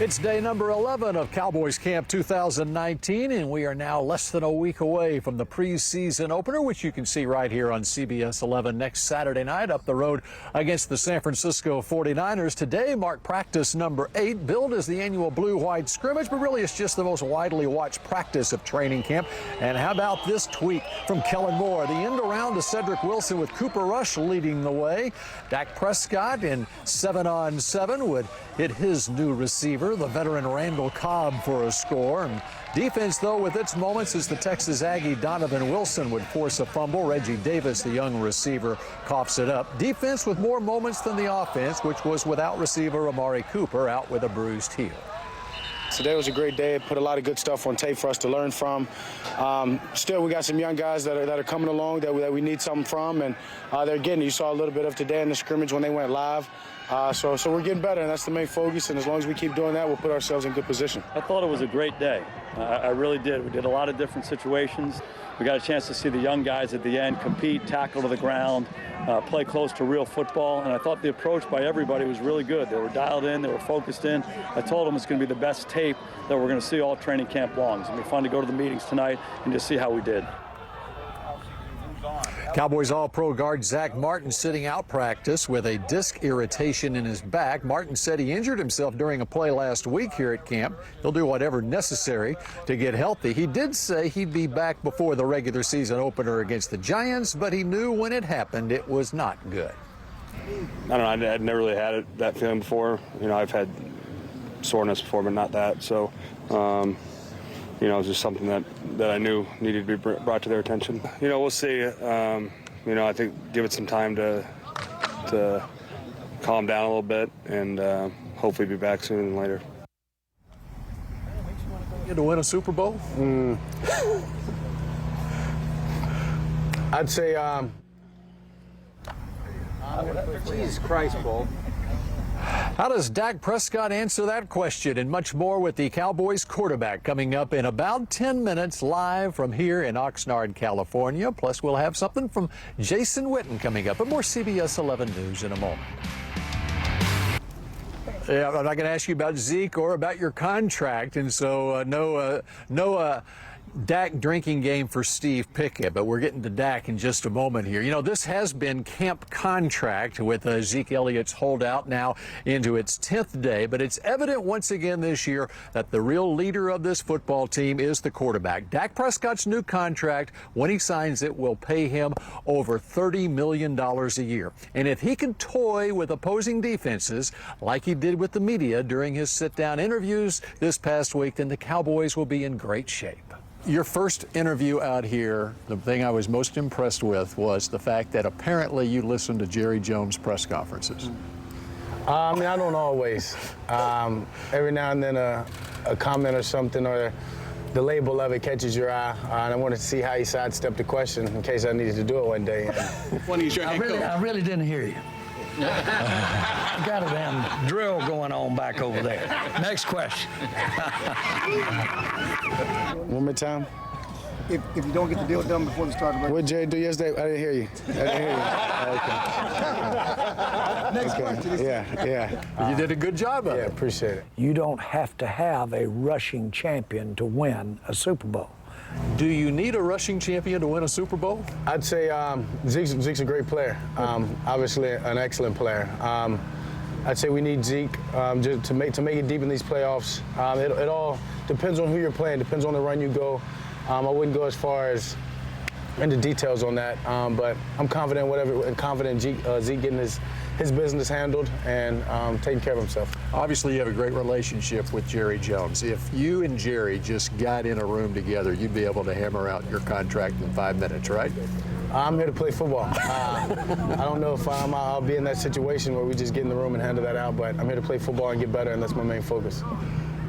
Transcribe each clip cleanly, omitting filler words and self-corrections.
It's day number 11 of Cowboys Camp 2019, and we are now less than a week away from the preseason opener, which you can see right here on CBS 11 next Saturday night up the road against the San Francisco 49ers. Today marked practice number 8, billed as the annual blue-white scrimmage, but really it's just the most widely watched practice of training camp. And how about this tweet from Kellen Moore? The end around to Cedric Wilson with Cooper Rush leading the way. Dak Prescott in 7-on-7 would hit his new receiver, the veteran Randall Cobb, for a score. And defense, though, with its moments as the Texas Aggie Donovan Wilson would force a fumble. Reggie Davis, the young receiver, coughs it up. Defense with more moments than the offense, which was without receiver Amari Cooper out with a bruised heel. Today was a great day. It put a lot of good stuff on tape for us to learn from. Still, we got some young guys that are coming along that we need something from, and they're getting. You saw a little bit of today in the scrimmage when they went live. So we're getting better, and that's the main focus. And as long as we keep doing that, we'll put ourselves in good position. I thought it was a great day. I really did. We did a lot of different situations. We got a chance to see the young guys at the end compete, tackle to the ground, play close to real football. And I thought the approach by everybody was really good. They were dialed in. They were focused in. I told them it's going to be the best tape that we're going to see all training camp long. It's going to be fun to go to the meetings tonight and just see how we did. Cowboys All-Pro guard Zack Martin sitting out practice with a disc irritation in his back. Martin said he injured himself during a play last week here at camp. He'll do whatever necessary to get healthy. He did say he'd be back before the regular season opener against the Giants, but he knew when it happened it was not good. I don't know. I'd never really had that feeling before. You know, I've had soreness before, but not that. So, you know, it was just something that I knew needed to be brought to their attention. You know, we'll see. You know, I think give it some time to calm down a little bit and hopefully be back sooner than later. To win a Super Bowl? I'd say Jesus Christ, Paul. How does Dak Prescott answer that question and much more with the Cowboys quarterback coming up in about 10 minutes live from here in Oxnard, California. Plus, we'll have something from Jason Witten coming up, but more CBS 11 News in a moment. Yeah, I'm not going to ask you about Zeke or about your contract, and so no Dak drinking game for Steve Pickett, but we're getting to Dak in just a moment here. You know, this has been camp contract with Zeke Elliott's holdout now into its 10th day, but it's evident once again this year that the real leader of this football team is the quarterback. Dak Prescott's new contract, when he signs it, will pay him over $30 million a year. And if he can toy with opposing defenses like he did with the media during his sit-down interviews this past week, then the Cowboys will be in great shape. Your first interview out here, the thing I was most impressed with was the fact that apparently you listened to Jerry Jones' press conferences. I mean, I don't always. Every now and then a comment or something or the label of it catches your eye, and I wanted to see how you sidestepped the question in case I needed to do it one day. I really didn't hear you. Got a damn drill going on back over there. Next question. One more time. If you don't get the deal done before the start of the What did Jerry do yesterday? I didn't hear you. Next question. Yeah. You did a good job of Yeah, it. appreciate it. You don't have to have a rushing champion to win a Super Bowl. Do you need a rushing champion to win a Super Bowl? I'd say Zeke's a great player. Obviously, an excellent player. I'd say we need Zeke just to make it deep in these playoffs. It all depends on who you're playing. Depends on the run you go. I wouldn't go as far as into details on that, but I'm confident in Zeke getting his business handled and taking care of himself. Obviously, you have a great relationship with Jerry Jones. If you and Jerry just got in a room together, you'd be able to hammer out your contract in 5 minutes, right? I'm here to play football. I don't know if I'll be in that situation where we just get in the room and handle that out, but I'm here to play football and get better, and that's my main focus.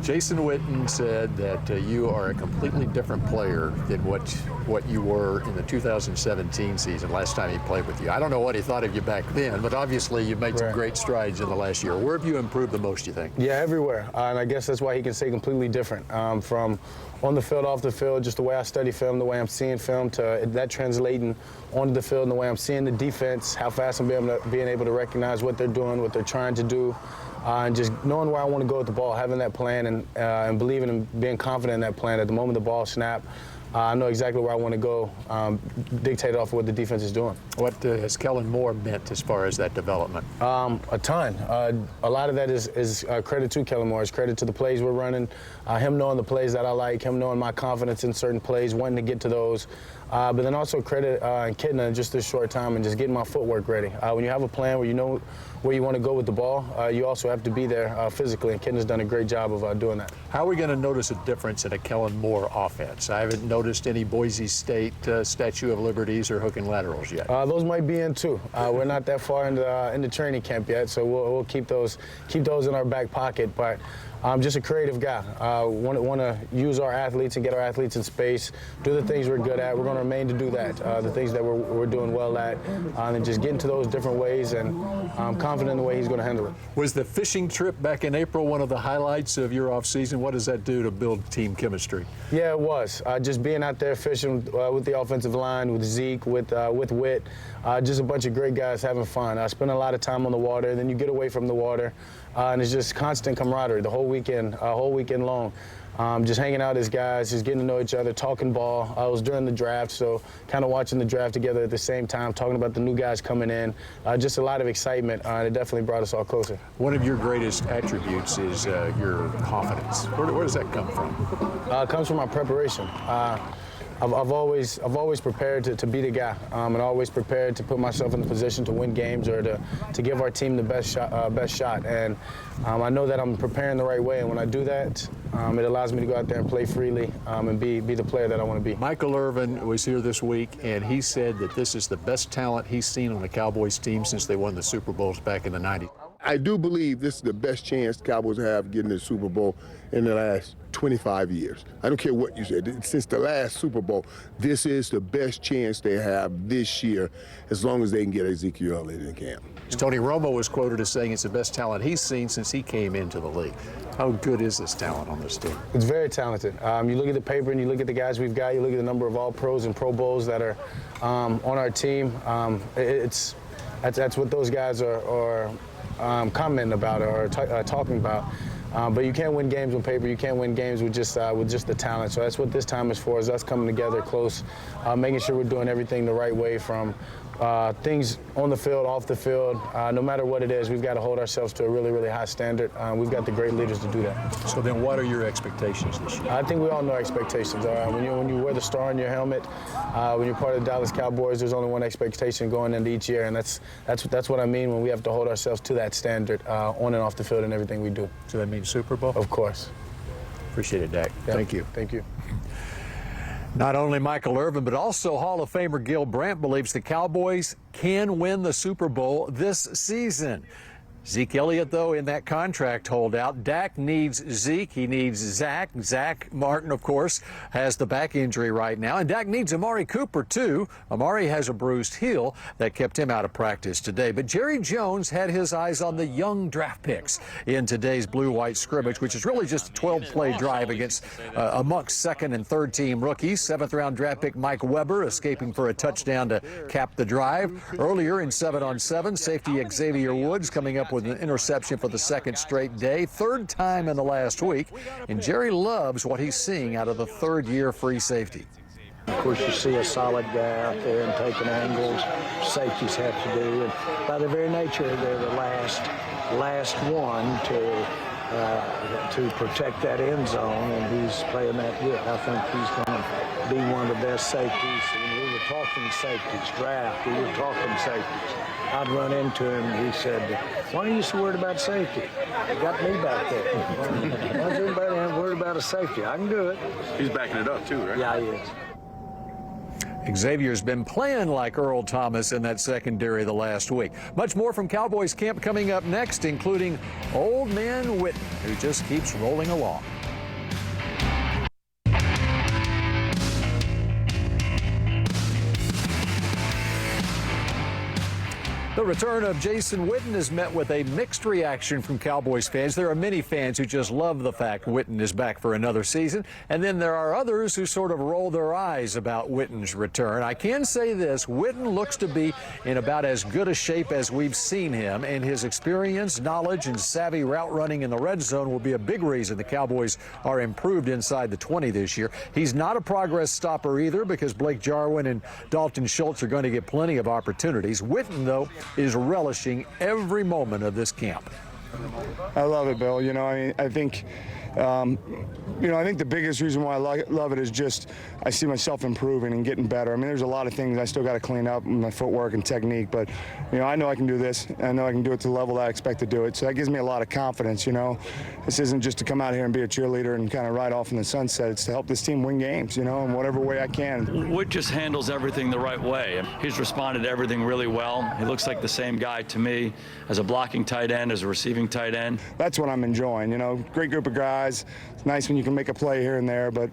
Jason Witten said that you are a completely different player than what you were in the 2017 season, last time he played with you. I don't know what he thought of you back then, but obviously you've made some great strides in the last year. Where have you improved the most, you think? Yeah, everywhere. And I guess that's why he can say completely different. From on the field, off the field, just the way I study film, the way I'm seeing film, to that translating onto the field and the way I'm seeing the defense, how fast I'm being able to recognize what they're doing, what they're trying to do. and just knowing where I want to go with the ball, having that plan and believing and being confident in that plan. At the moment the ball snapped, I know exactly where I want to go, dictated off of what the defense is doing. What has Kellen Moore meant as far as that development? A ton. A lot of that is credit to Kellen Moore. It's credit to the plays we're running, him knowing the plays that I like, him knowing my confidence in certain plays, wanting to get to those. But then also credit Kidna in just this short time and just getting my footwork ready. When you have a plan where you know where you want to go with the ball, you also have to be there physically, and Kidna's done a great job of doing that. How are we going to notice a difference in a Kellen Moore offense? I haven't noticed any Boise State Statue of Liberties or hook and laterals yet. Those might be in too. We're not that far into training camp yet, so we'll keep those in our back pocket. But I'm just a creative guy. Want to use our athletes and get our athletes in space, do the things we're good at. We're going to remain to do that, the things that we're doing well at, and just get into those different ways, and I'm confident in the way he's going to handle it. Was the fishing trip back in April one of the highlights of your offseason? What does that do to build team chemistry? Yeah, it was. Just being out there fishing with the offensive line, with Zeke, with Witten, just a bunch of great guys having fun. I spent a lot of time on the water, and then you get away from the water, and it's just constant camaraderie the whole weekend long. Just hanging out as guys, just getting to know each other, talking ball. I was during the draft, so kind of watching the draft together at the same time, talking about the new guys coming in. Just a lot of excitement, and it definitely brought us all closer. One of your greatest attributes is your confidence. Where does that come from? It comes from my preparation. I've always prepared to be the guy, and always prepared to put myself in the position to win games or to give our team the best shot. And I know that I'm preparing the right way, and when I do that, it allows me to go out there and play freely and be the player that I want to be. Michael Irvin was here this week, and he said that this is the best talent he's seen on the Cowboys team since they won the Super Bowls back in the 90s. I do believe this is the best chance the Cowboys have getting the Super Bowl in the last 25 years. I don't care what you said. Since the last Super Bowl, this is the best chance they have this year, as long as they can get Ezekiel Elliott in camp. Tony Romo was quoted as saying it's the best talent he's seen since he came into the league. How good is this talent on this team? It's very talented. You look at the paper and you look at the guys we've got, you look at the number of All-Pros and Pro Bowls that are on our team. That's what those guys are commenting about or talking about. But you can't win games on paper. You can't win games with just the talent. So that's what this time is for, is us coming together close, making sure we're doing everything the right way, from things on the field, off the field. No matter what it is, we've got to hold ourselves to a really, really high standard. We've got the great leaders to do that. So then what are your expectations this year? I think we all know expectations. When you wear the star on your helmet, when you're part of the Dallas Cowboys, there's only one expectation going into each year, and that's what I mean when we have to hold ourselves to that standard on and off the field in everything we do. So that means Super Bowl? Of course. Appreciate it, Dak. Yeah. Thank you. Thank you. Not only Michael Irvin, but also Hall of Famer Gil Brandt believes the Cowboys can win the Super Bowl this season. Zeke Elliott, though, in that contract holdout. Dak needs Zeke. He needs Zach. Zack Martin, of course, has the back injury right now. And Dak needs Amari Cooper, too. Amari has a bruised heel that kept him out of practice today. But Jerry Jones had his eyes on the young draft picks in today's blue-white scrimmage, which is really just a 12-play drive against amongst second and third team rookies. Seventh-round draft pick Mike Weber escaping for a touchdown to cap the drive. Earlier in 7-on-7, safety Xavier Woods coming up with an interception for the second straight day, third time in the last week, and Jerry loves what he's seeing out of the third-year free safety. Of course, you see a solid guy out there and taking angles, safeties have to do, and by their very nature, they're the last one to protect that end zone, and he's playing that good. I think he's going to be one of the best safeties. And we were talking safeties, draft, we were talking safeties. I'd run into him, he said, why are you so worried about safety? You got me back there. Why is everybody worried about a safety? I can do it. He's backing it up, too, right? Yeah, he is. Xavier's been playing like Earl Thomas in that secondary the last week. Much more from Cowboys camp coming up next, including old man Witten, who just keeps rolling along. The return of Jason Witten has met with a mixed reaction from Cowboys fans. There are many fans who just love the fact Witten is back for another season, and then there are others who sort of roll their eyes about Witten's return. I can say this, Witten looks to be in about as good a shape as we've seen him, and his experience, knowledge, and savvy route running in the red zone will be a big reason the Cowboys are improved inside the 20 this year. He's not a progress stopper either, because Blake Jarwin and Dalton Schultz are going to get plenty of opportunities. Witten, though, is relishing every moment of this camp. I love it, Bill. I think the biggest reason why I love it is just I see myself improving and getting better. I mean, there's a lot of things I still got to clean up in my footwork and technique, but, I know I can do this. I know I can do it to the level that I expect to do it. So that gives me a lot of confidence, This isn't just to come out here and be a cheerleader and kind of ride off in the sunset. It's to help this team win games, in whatever way I can. Witt just handles everything the right way. He's responded to everything really well. He looks like the same guy to me as a blocking tight end, as a receiving tight end. That's what I'm enjoying, Great group of guys. It's nice when you can make a play here and there, but,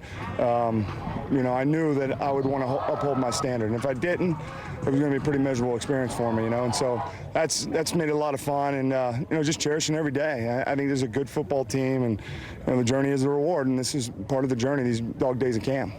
I knew that I would want to uphold my standard. And if I didn't, it was going to be a pretty miserable experience for me, And so that's made it a lot of fun and, just cherishing every day. I think there's a good football team and the journey is the reward, and this is part of the journey, these dog days of camp.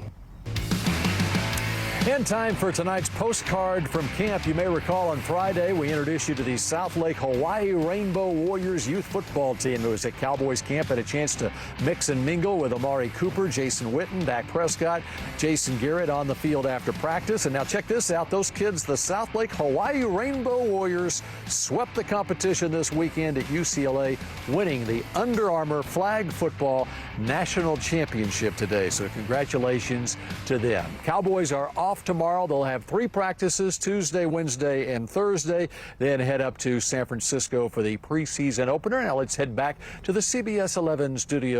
And time for tonight's postcard from camp. You may recall on Friday we introduced you to the South Lake Hawaii Rainbow Warriors youth football team. It was at Cowboys camp, had a chance to mix and mingle with Amari Cooper, Jason Witten, Dak Prescott, Jason Garrett on the field after practice. And now check this out. Those kids, the South Lake Hawaii Rainbow Warriors, swept the competition this weekend at UCLA, winning the Under Armour Flag Football National Championship today. So congratulations to them. Cowboys are off tomorrow. They'll have 3 practices, Tuesday, Wednesday, and Thursday, then head up to San Francisco for the preseason opener. Now let's head back to the CBS 11 studio.